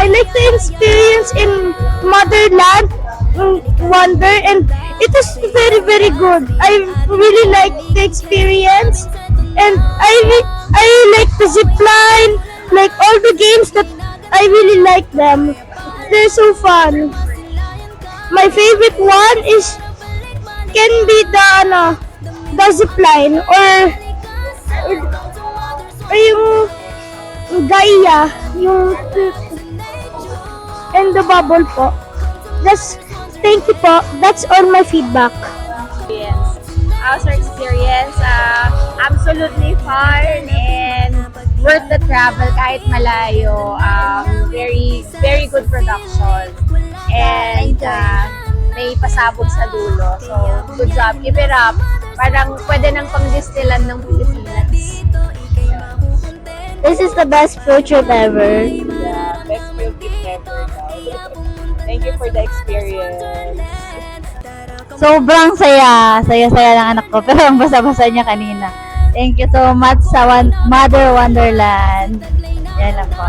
I like the experience in Motherland Wonder, and it is very very good. I really like the experience, and I like the zip line, like all the games that I really like them. They're so fun. My favorite one is can be the zip line or yung Gaia, yung and the bubble po. Thank you po. That's all my feedback. Experience. How's our experience? Absolutely fun and worth the travel kahit malayo. Very, very good production. And may pasabog sa dulo. So, good job. Keep it up. Parang pwede nang pang-distillan ng Pilipinas. This is the best field trip ever. Yeah, best field trip ever daw. Thank you for the experience. Sobrang saya. Saya-saya ng anak ko. Pero ang basa-basa niya kanina. Thank you so much sa Mother Wonderland. Yan lang po.